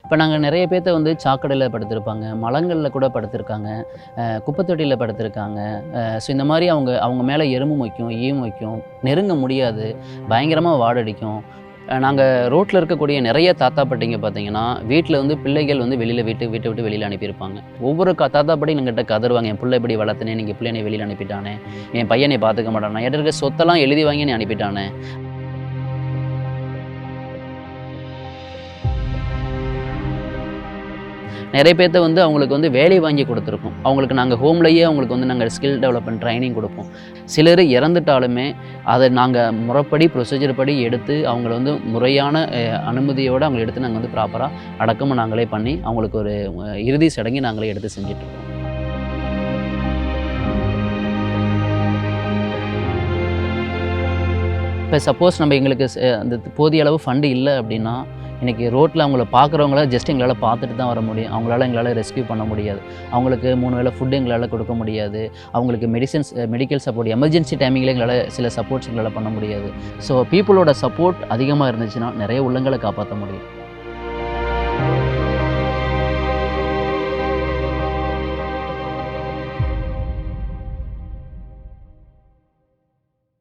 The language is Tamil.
இப்போ நாங்கள் நிறைய பேர்த்த வந்து சாக்கடையில் படுத்திருப்பாங்க, மலங்களில் கூட படுத்திருக்காங்க, குப்பைத்தொட்டியில் படுத்திருக்காங்க. ஸோ இந்த மாதிரி அவங்க அவங்க மேலே எறும்பு மொய்க்கும், ஈ மொய்க்கும், நெருங்க முடியாது, பயங்கரமாக வாடடிக்கும். நாங்கள் ரோட்டில் இருக்கக்கூடிய நிறைய தாத்தா பாட்டிங்க பார்த்தீங்கன்னா, வீட்டில் வந்து பிள்ளைகள் வந்து வெளியில் வீட்டை விட்டு வெளியில் அனுப்பியிருப்பாங்க. ஒவ்வொரு தாத்தா பாட்டியும் எங்கிட்ட கதறுவாங்க, என் பிள்ளை இப்படி வளர்த்தனே, நீங்கள் பிள்ளை என்னை வெளியில் அனுப்பிட்டானே, என் பையனை பார்த்துக்க மாட்டானே, என்கிட்ட இருக்க சொத்தெல்லாம் எழுதி வாங்கி என்னை அனுப்பிட்டானே. நிறைய பேர்த்த வந்து அவங்களுக்கு வந்து வேலை வாங்கி கொடுத்துருக்கோம். அவங்களுக்கு நாங்கள் ஹோம்லேயே அவங்களுக்கு வந்து நாங்கள் ஸ்கில் டெவலப்மெண்ட் ட்ரைனிங் கொடுப்போம். சிலர் இறந்துட்டாலுமே அதை நாங்கள் முறைப்படி ப்ரொசீஜர் படி எடுத்து அவங்கள வந்து முறையான அனுமதியோடு அவங்கள எடுத்து நாங்கள் வந்து ப்ராப்பராக அடக்கமும் நாங்களே பண்ணி அவங்களுக்கு ஒரு இறுதி சடங்கை நாங்களே எடுத்து செஞ்சிட்ருக்கோம். இப்போ சப்போஸ் நம்ம எங்களுக்கு அந்த போதிய அளவு ஃபண்டு இல்லை அப்படின்னா, இன்றைக்கி ரோட்டில் அவங்கள பார்க்குறவங்கள ஜஸ்ட் எங்களால் பார்த்துட்டு தான் வர முடியும். அவங்களால எங்களால் ரெஸ்க்யூ பண்ண முடியாது. அவங்களுக்கு 3 வேளை ஃபுட்டு எங்களால் கொடுக்க முடியாது. அவங்களுக்கு மெடிக்கல் சப்போர்ட் எமர்ஜென்சி டைமிங்கில் எங்களால் சில சப்போர்ட்ஸ் எங்களால் பண்ண முடியாது. ஸோ பீப்புளோட சப்போர்ட் அதிகமாக இருந்துச்சுன்னா நிறைய உள்ளங்களை காப்பாற்ற முடியும்.